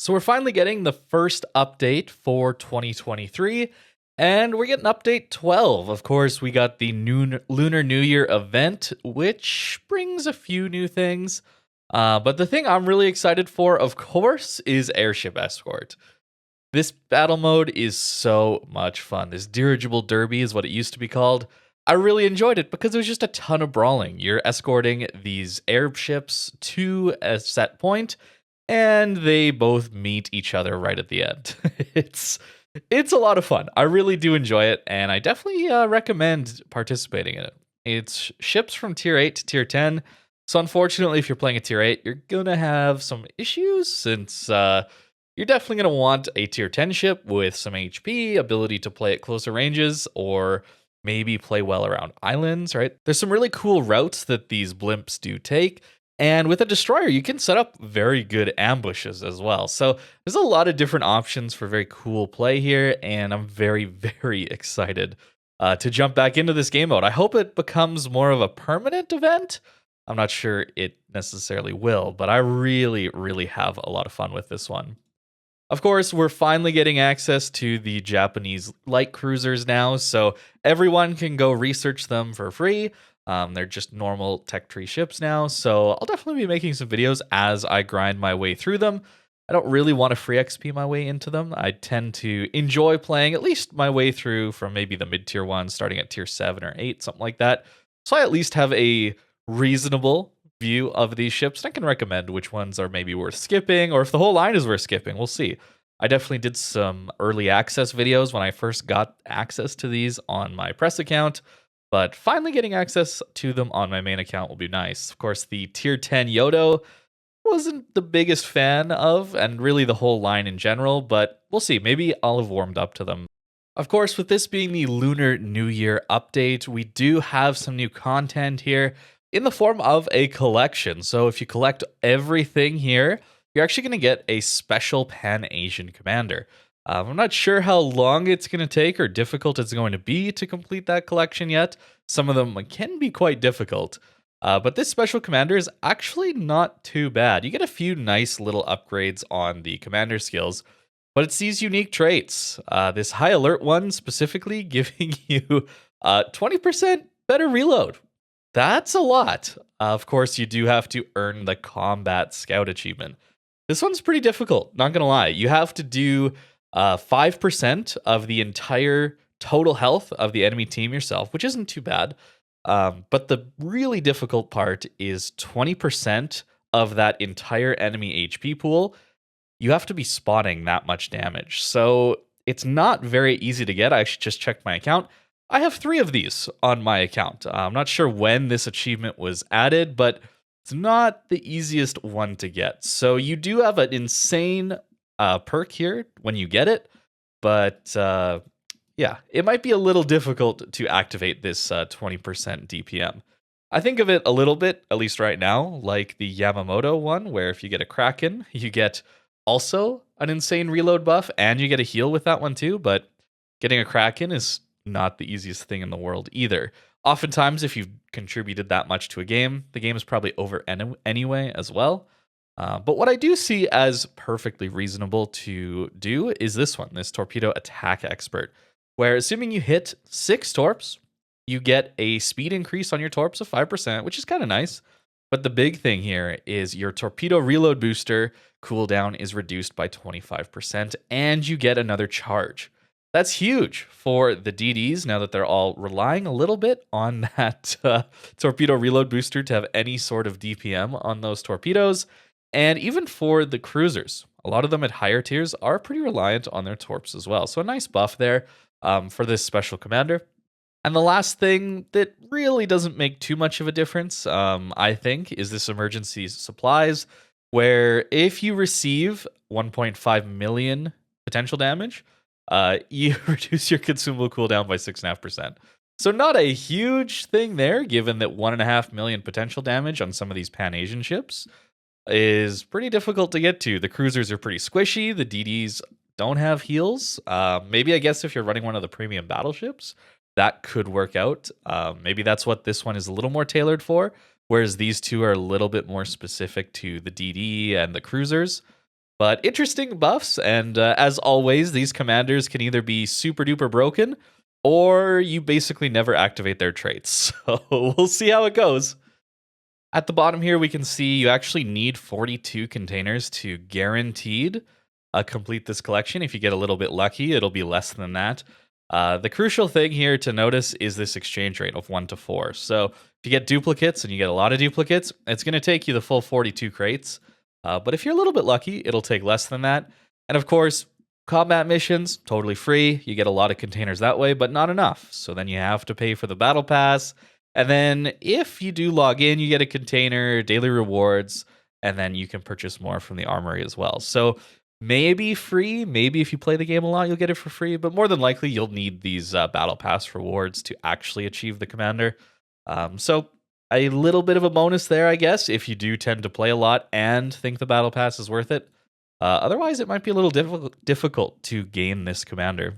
So we're finally getting the first update for 2023, and we're getting update 12. Of course, we got the Lunar New Year event, which brings a few new things. But the thing I'm really excited for, of course, is Airship Escort. This battle mode is so much fun. This dirigible derby is what it used to be called. I really enjoyed it because it was just a ton of brawling. You're escorting these airships to a set point, and they both meet each other right at the end. it's it's a lot of fun. I really do enjoy it, and I definitely recommend participating in it. It's ships from tier 8 to tier 10. So unfortunately, if you're playing a tier 8, you're gonna have some issues since you're definitely gonna want a tier 10 ship with some HP, ability to play at closer ranges, or maybe play well around islands, right? There's some really cool routes that these blimps do take. And with a destroyer, you can set up very good ambushes as well. So there's a lot of different options for very cool play here, and I'm very, very excited to jump back into this game mode. I hope it becomes more of a permanent event. I'm not sure it necessarily will, but I really, really have a lot of fun with this one. Of course, we're finally getting access to the Japanese light cruisers now, so everyone can go research them for free. They're just normal tech tree ships now, so I'll definitely be making some videos as I grind my way through them. I don't really want to free XP my way into them. I tend to enjoy playing at least my way through from maybe the mid-tier ones, starting at tier 7 or 8, something like that. So I at least have a reasonable view of these ships, and I can recommend which ones are maybe worth skipping, or if the whole line is worth skipping. We'll see. I definitely did some early access videos when I first got access to these on my press account, but finally getting access to them on my main account will be nice. Of course, the tier 10 Yodo wasn't the biggest fan of, and really the whole line in general, but we'll see. Maybe I'll have warmed up to them. Of course, with this being the Lunar New Year update, we do have some new content here in the form of a collection. So if you collect everything here, you're actually going to get a special Pan-Asian commander. I'm not sure how long it's going to take or difficult it's going to be to complete that collection yet. Some of them can be quite difficult. But this special commander is actually not too bad. You get a few nice little upgrades on the commander skills, but it's these unique traits. This high alert one specifically giving you 20% better reload. That's a lot. Of course, you do have to earn the combat scout achievement. This one's pretty difficult, not gonna lie. You have to do 5% of the entire total health of the enemy team yourself, which isn't too bad. But the really difficult part is 20% of that entire enemy HP pool. You have to be spotting that much damage. So it's not very easy to get. I should just check my account. I have 3 of these on my account. I'm not sure when this achievement was added, but it's not the easiest one to get. So you do have an insane perk here when you get it, but yeah, it might be a little difficult to activate this 20% DPM. I think of it a little bit, at least right now, like the Yamamoto one, where if you get a Kraken, you get also an insane reload buff, and you get a heal with that one too, but getting a Kraken is not the easiest thing in the world either. Oftentimes, if you've contributed that much to a game, the game is probably over anyway as well. But what I do see as perfectly reasonable to do is this one, this Torpedo Attack Expert, where assuming you hit 6 torps, you get a speed increase on your torps of 5%, which is kind of nice. But the big thing here is your torpedo reload booster cooldown is reduced by 25%, and you get another charge. That's huge for the DDs now that they're all relying a little bit on that torpedo reload booster to have any sort of DPM on those torpedoes. And even for the cruisers, a lot of them at higher tiers are pretty reliant on their torps as well. So a nice buff there for this special commander. And the last thing that really doesn't make too much of a difference, I think, is this emergency supplies, where if you receive 1.5 million potential damage, you reduce your consumable cooldown by 6.5%. So not a huge thing there, given that 1.5 million potential damage on some of these Pan-Asian ships is pretty difficult to get to. The cruisers are pretty squishy. The DDs don't have heals. Maybe I guess if you're running one of the premium battleships, that could work out. Maybe that's what this one is a little more tailored for, whereas these two are a little bit more specific to the DD and the cruisers. But interesting buffs, and as always, these commanders can either be super duper broken, or you basically never activate their traits. So we'll see how it goes. At the bottom here, we can see you actually need 42 containers to guaranteed complete this collection. If you get a little bit lucky, it'll be less than that. The crucial thing here to notice is this exchange rate of 1 to 4. So if you get duplicates and you get a lot of duplicates, it's going to take you the full 42 crates. But if you're a little bit lucky, it'll take less than that. And of course, combat missions, totally free. You get a lot of containers that way, but not enough. So then you have to pay for the battle pass. And then if you do log in, you get a container, daily rewards, and then you can purchase more from the armory as well. So maybe free, maybe if you play the game a lot, you'll get it for free, but more than likely you'll need these battle pass rewards to actually achieve the commander. So a little bit of a bonus there, I guess, if you do tend to play a lot and think the battle pass is worth it. Otherwise, it might be a little difficult to gain this commander.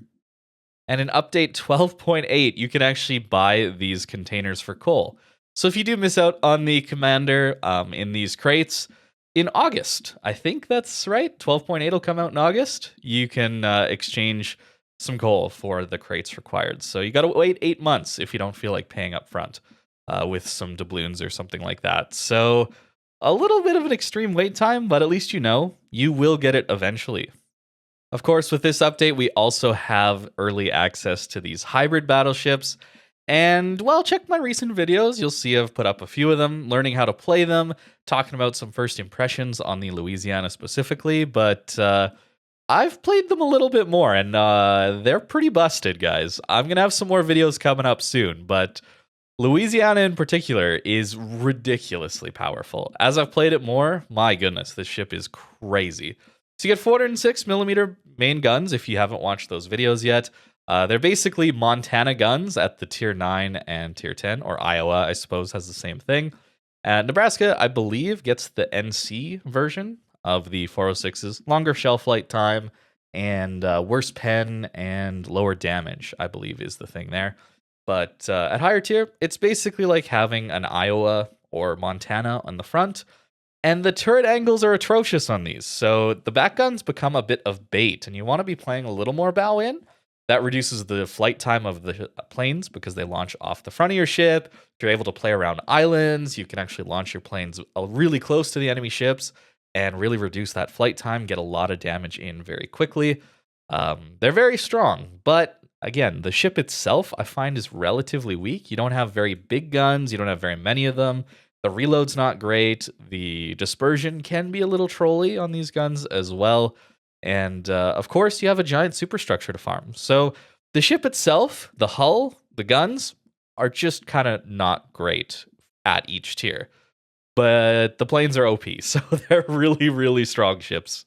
And in update 12.8, you can actually buy these containers for coal. So if you do miss out on the commander in these crates in August, I think that's right, 12.8 will come out in August, you can exchange some coal for the crates required. So you got to wait 8 months if you don't feel like paying up front with some doubloons or something like that. So a little bit of an extreme wait time, but at least you know you will get it eventually. Of course, with this update, we also have early access to these hybrid battleships. And, well, check my recent videos. You'll see I've put up a few of them, learning how to play them, talking about some first impressions on the Louisiana specifically. But I've played them a little bit more, and they're pretty busted, guys. I'm going to have some more videos coming up soon, but Louisiana in particular is ridiculously powerful. As I've played it more, my goodness, this ship is crazy. So you get 406mm main guns if you haven't watched those videos yet. They're basically Montana guns at the tier 9 and tier 10, or Iowa, I suppose, has the same thing. And Nebraska, I believe, gets the NC version of the 406s. Longer shelf life time and worse pen and lower damage, I believe, is the thing there. But at higher tier, it's basically like having an Iowa or Montana on the front. And the turret angles are atrocious on these, so the back guns become a bit of bait, and you want to be playing a little more bow in. That reduces the flight time of the planes because they launch off the front of your ship. If you're able to play around islands, you can actually launch your planes really close to the enemy ships and really reduce that flight time, get a lot of damage in very quickly. They're very strong, but again, the ship itself I find is relatively weak. You don't have very big guns, you don't have very many of them. The reload's not great. The dispersion can be a little trolly on these guns as well. And of course, you have a giant superstructure to farm. So the ship itself, the hull, the guns are just kind of not great at each tier. But the planes are OP, so they're really, really strong ships.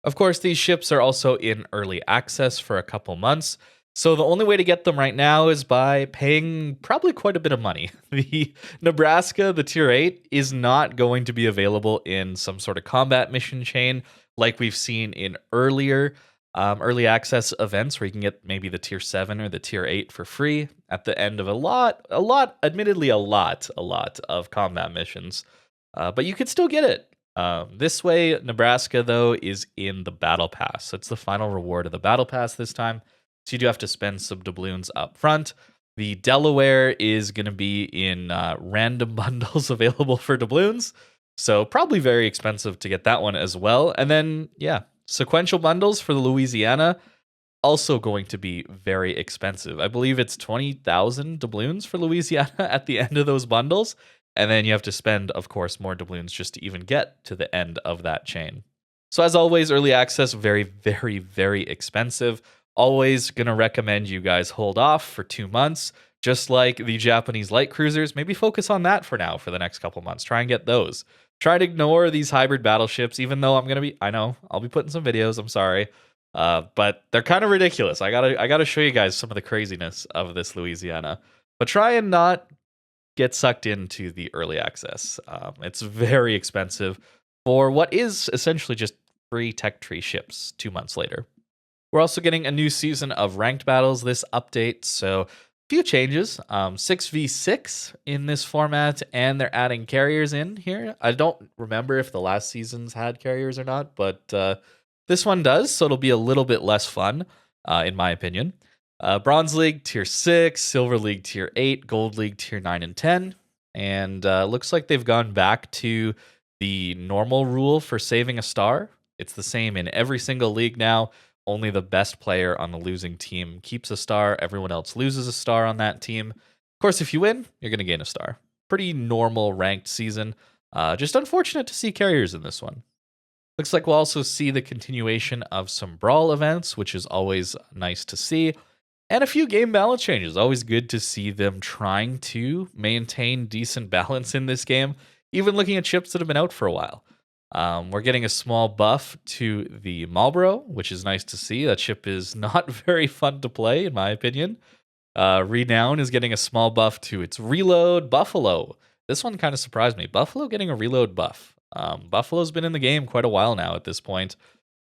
Of course, these ships are also in early access for a couple months. So the only way to get them right now is by paying probably quite a bit of money. The Nebraska, the tier 8, is not going to be available in some sort of combat mission chain like we've seen in earlier early access events where you can get maybe the tier 7 or the tier 8 for free at the end of admittedly a lot of combat missions. But you could still get it. This way, Nebraska, though, is in the battle pass. So it's the final reward of the battle pass this time. So you do have to spend some doubloons up front. The Delaware is going to be in random bundles available for doubloons. So probably very expensive to get that one as well. And then, yeah, sequential bundles for the Louisiana, also going to be very expensive. I believe it's 20,000 doubloons for Louisiana at the end of those bundles. And then you have to spend, of course, more doubloons just to even get to the end of that chain. So as always, early access, very, very, very expensive. Always going to recommend you guys hold off for 2 months, just like the Japanese light cruisers. Maybe focus on that for now for the next couple months. Try and get those. Try to ignore these hybrid battleships, even though I know, I'll be putting some videos, I'm sorry. But they're kind of ridiculous. I gotta show you guys some of the craziness of this Louisiana. But try and not get sucked into the early access. It's very expensive for what is essentially just free tech tree ships 2 months later. We're also getting a new season of ranked battles this update, so Few changes. 6v6 in this format, and they're adding carriers in here. I don't remember if the last seasons had carriers or not, but this one does, so it'll be a little bit less fun, in my opinion. Bronze League Tier 6, Silver League Tier 8, Gold League Tier 9 and 10. And looks like they've gone back to the normal rule for saving a star. It's the same in every single league now. Only the best player on the losing team keeps a star. Everyone else loses a star on that team. Of course, if you win, you're going to gain a star. Pretty normal ranked season. Just unfortunate to see carriers in this one. Looks like we'll also see the continuation of some brawl events, which is always nice to see. And a few game balance changes. Always good to see them trying to maintain decent balance in this game, even looking at ships that have been out for a while. We're getting a small buff to the Marlboro, which is nice to see. That ship is not very fun to play, in my opinion. Renown is getting a small buff to its reload. Buffalo. This one kind of surprised me. Buffalo getting a reload buff. Buffalo's been in the game quite a while now at this point.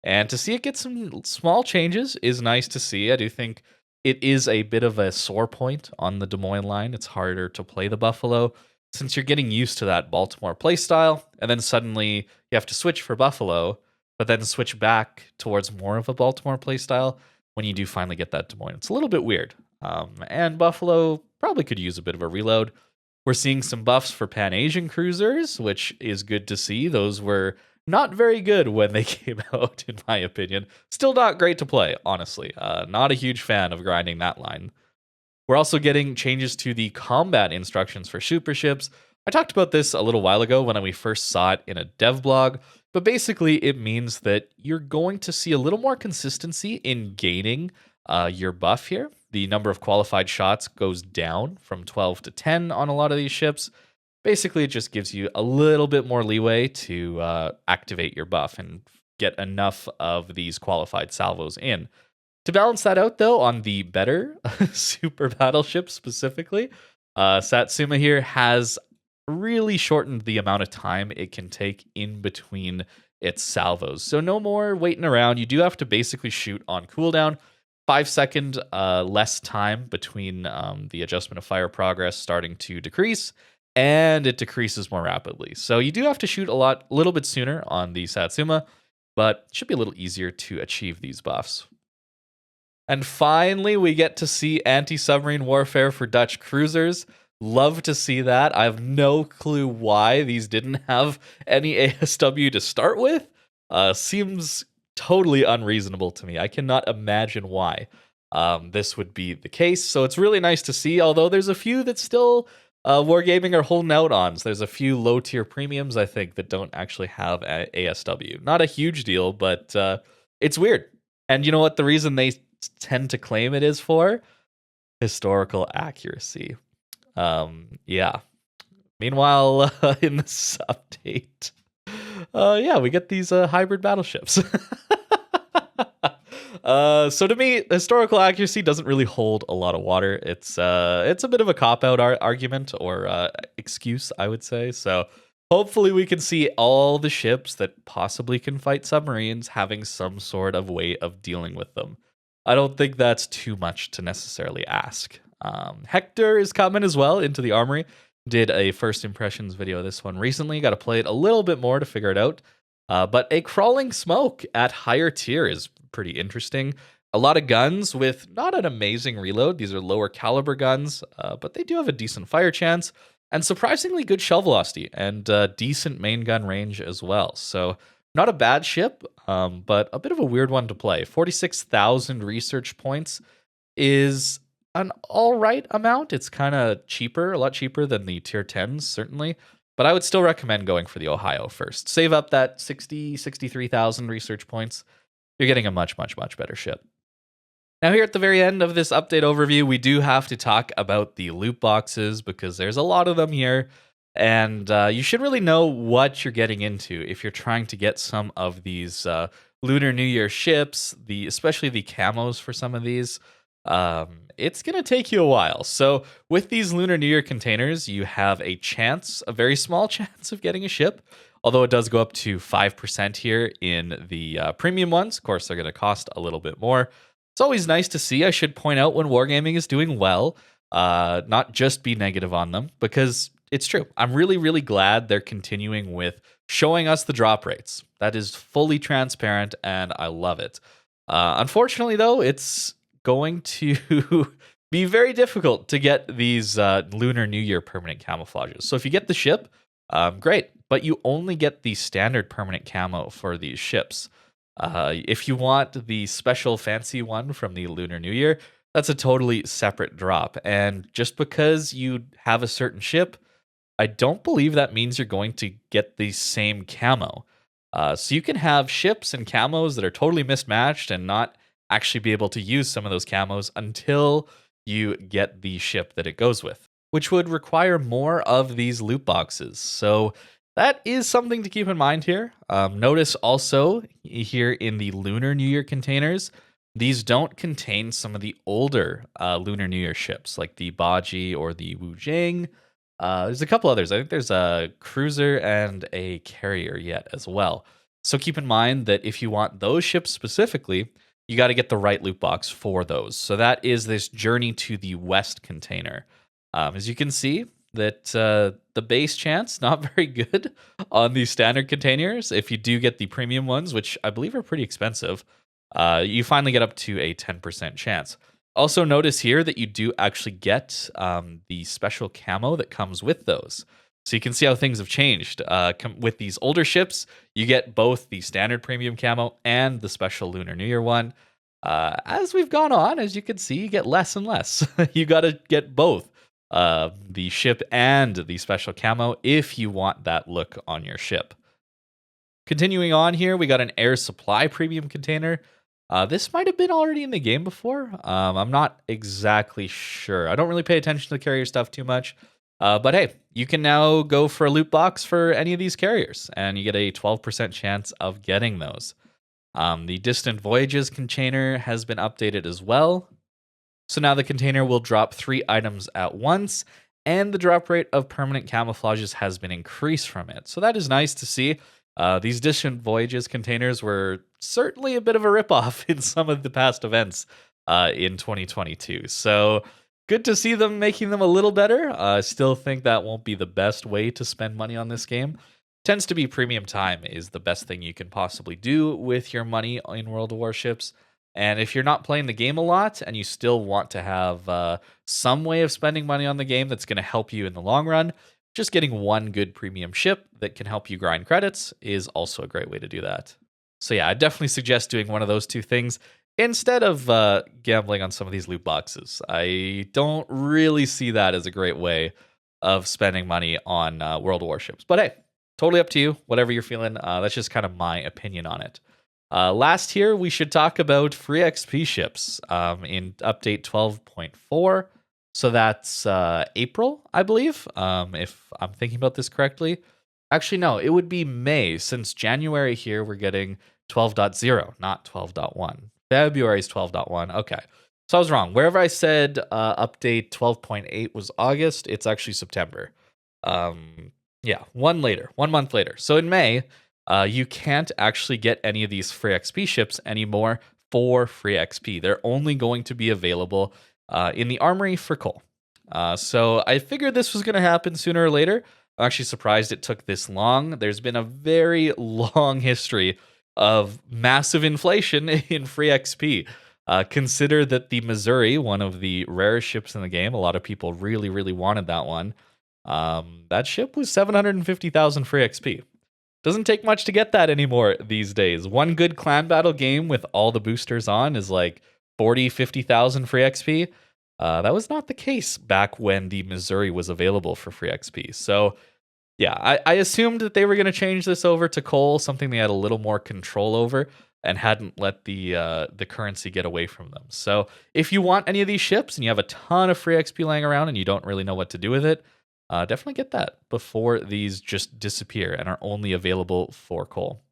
And to see it get some small changes is nice to see. I do think it is a bit of a sore point on the Des Moines line. It's harder to play the Buffalo since you're getting used to that Baltimore playstyle, and then suddenly you have to switch for Buffalo, but then switch back towards more of a Baltimore playstyle when you do finally get that Des Moines. It's a little bit weird. And Buffalo probably could use a bit of a reload. We're seeing some buffs for Pan-Asian cruisers, which is good to see. Those were not very good when they came out, in my opinion. Still not great to play, honestly. Not a huge fan of grinding that line. We're also getting changes to the combat instructions for super ships. I talked about this a little while ago when we first saw it in a dev blog, but basically it means that you're going to see a little more consistency in gaining your buff here. The number of qualified shots goes down from 12 to 10 on a lot of these ships. Basically, it just gives you a little bit more leeway to activate your buff and get enough of these qualified salvos in. To balance that out, though, on the better super battleship specifically, Satsuma here has really shortened the amount of time it can take in between its salvos. So no more waiting around. You do have to basically shoot on cooldown. 5-second less time between the adjustment of fire progress starting to decrease, and it decreases more rapidly. So you do have to shoot a little bit sooner on the Satsuma, but it should be a little easier to achieve these buffs. And finally, we get to see anti-submarine warfare for Dutch cruisers. Love to see that. I have no clue why these didn't have any ASW to start with. Seems totally unreasonable to me. I cannot imagine why this would be the case. So it's really nice to see, although there's a few that still Wargaming are holding out on. So there's a few low-tier premiums, I think, that don't actually have ASW. Not a huge deal, but it's weird. And you know what? The reason they tend to claim it is for historical accuracy. Yeah. Meanwhile, in this update, we get these hybrid battleships. So to me, historical accuracy doesn't really hold a lot of water. It's a bit of a cop-out argument or excuse, I would say. So hopefully we can see all the ships that possibly can fight submarines having some sort of way of dealing with them. I don't think that's too much to necessarily ask. Hector is coming as well into the armory. Did a first impressions video of this one recently. Got to play it a little bit more to figure it out. But a crawling smoke at higher tier is pretty interesting. A lot of guns with not an amazing reload. These are lower caliber guns, but they do have a decent fire chance and surprisingly good shell velocity and decent main gun range as well. So not a bad ship, but a bit of a weird one to play. 46,000 research points is an all right amount. It's kind of cheaper, a lot cheaper than the tier 10s, certainly. But I would still recommend going for the Ohio first. Save up that 63,000 research points. You're getting a much, much, much better ship. Now here at the very end of this update overview, we do have to talk about the loot boxes because there's a lot of them here. And you should really know what you're getting into if you're trying to get some of these Lunar New Year ships, especially the camos for some of these. It's going to take you a while. So with these Lunar New Year containers, you have a very small chance of getting a ship, although it does go up to 5% here in the premium ones. Of course, they're going to cost a little bit more. It's always nice to see. I should point out when Wargaming is doing well, not just be negative on them, because it's true. I'm really, really glad they're continuing with showing us the drop rates. That is fully transparent, and I love it. Unfortunately, though, it's going to be very difficult to get these Lunar New Year permanent camouflages. So if you get the ship, great, but you only get the standard permanent camo for these ships. If you want the special fancy one from the Lunar New Year, that's a totally separate drop. And just because you have a certain ship, I don't believe that means you're going to get the same camo. So you can have ships and camos that are totally mismatched and not actually be able to use some of those camos until you get the ship that it goes with, which would require more of these loot boxes. So that is something to keep in mind here. Notice also here in the Lunar New Year containers, these don't contain some of the older Lunar New Year ships, like the Baji or the Wujing. There's a couple others. I think there's a cruiser and a carrier yet as well. So keep in mind that if you want those ships specifically, you got to get the right loot box for those. So that is this Journey to the West container. As you can see, that the base chance, not very good on these standard containers. If you do get the premium ones, which I believe are pretty expensive, you finally get up to a 10% chance. Also notice here that you do actually get the special camo that comes with those. So you can see how things have changed. With these older ships, you get both the standard premium camo and the special Lunar New Year one. As we've gone on, as you can see, you get less and less. You got to get both the ship and the special camo if you want that look on your ship. Continuing on here, we got an air supply premium container. This might have been already in the game before. I'm not exactly sure. I don't really pay attention to the carrier stuff too much. But hey, you can now go for a loot box for any of these carriers, and you get a 12% chance of getting those. The Distant Voyages container has been updated as well. So now the container will drop 3 items at once, and the drop rate of permanent camouflages has been increased from it. So that is nice to see. These Distant Voyages containers were certainly a bit of a ripoff in some of the past events in 2022. So good to see them making them a little better. I still think that won't be the best way to spend money on this game. Tends to be premium time is the best thing you can possibly do with your money in World of Warships. And if you're not playing the game a lot and you still want to have some way of spending money on the game that's going to help you in the long run, just getting one good premium ship that can help you grind credits is also a great way to do that. So yeah, I definitely suggest doing one of those two things instead of gambling on some of these loot boxes. I don't really see that as a great way of spending money on World of Warships. But hey, totally up to you, whatever you're feeling. That's just kind of my opinion on it. Last here, we should talk about free XP ships in update 12.4. So that's April, I believe, if I'm thinking about this correctly. Actually, no, it would be May, since January here we're getting 12.0, not 12.1. February is 12.1. Okay, so I was wrong. Wherever I said update 12.8 was August, it's actually September. Yeah, one month later. So in May, you can't actually get any of these free XP ships anymore for free XP. They're only going to be available in the armory for coal. So I figured this was going to happen sooner or later. I'm actually surprised it took this long. There's been a very long history of massive inflation in free XP. Consider that the Missouri, one of the rarest ships in the game, a lot of people really, really wanted that one. That ship was 750,000 free XP. Doesn't take much to get that anymore these days. One good clan battle game with all the boosters on is like 40, 50,000 free XP. That was not the case back when the Missouri was available for free XP. So yeah, I assumed that they were going to change this over to coal, something they had a little more control over and hadn't let the currency get away from them. So if you want any of these ships and you have a ton of free XP laying around and you don't really know what to do with it, definitely get that before these just disappear and are only available for coal.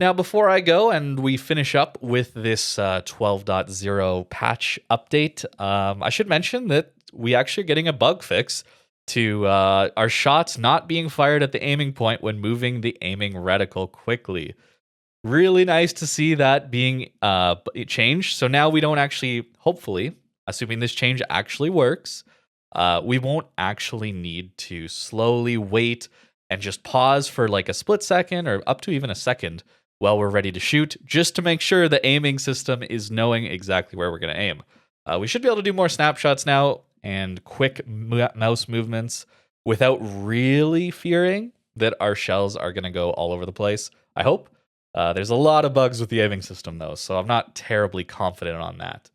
Now, before I go and we finish up with this 12.0 patch update, I should mention that we actually are getting a bug fix to our shots not being fired at the aiming point when moving the aiming reticle quickly. Really nice to see that being changed. So now we don't actually, hopefully, assuming this change actually works, we won't actually need to slowly wait and just pause for like a split second or up to even a second while we're ready to shoot, just to make sure the aiming system is knowing exactly where we're going to aim. We should be able to do more snapshots now and quick mouse movements without really fearing that our shells are going to go all over the place. I hope. There's a lot of bugs with the aiming system though, so I'm not terribly confident on that.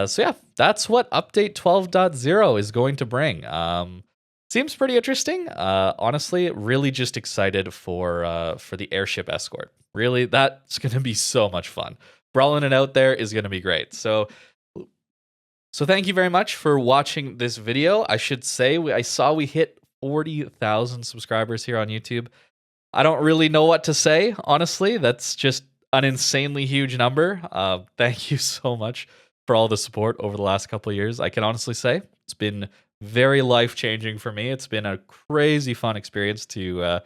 So yeah, that's what update 12.0 is going to bring. Seems pretty interesting. Honestly, really just excited for the airship escort. Really, that's going to be so much fun. Brawling it out there is going to be great. So thank you very much for watching this video. I should say I saw we hit 40,000 subscribers here on YouTube. I don't really know what to say, honestly. That's just an insanely huge number. Thank you so much for all the support over the last couple of years. I can honestly say it's been very life-changing for me. It's been a crazy fun experience to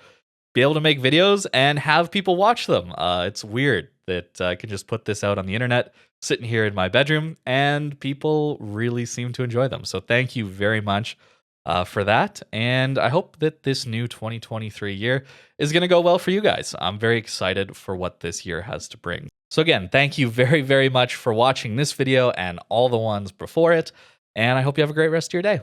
be able to make videos and have people watch them. It's weird that I can just put this out on the internet, sitting here in my bedroom, and people really seem to enjoy them. So thank you very much for that. And I hope that this new 2023 year is going to go well for you guys. I'm very excited for what this year has to bring. So again, thank you very, very much for watching this video and all the ones before it. And I hope you have a great rest of your day.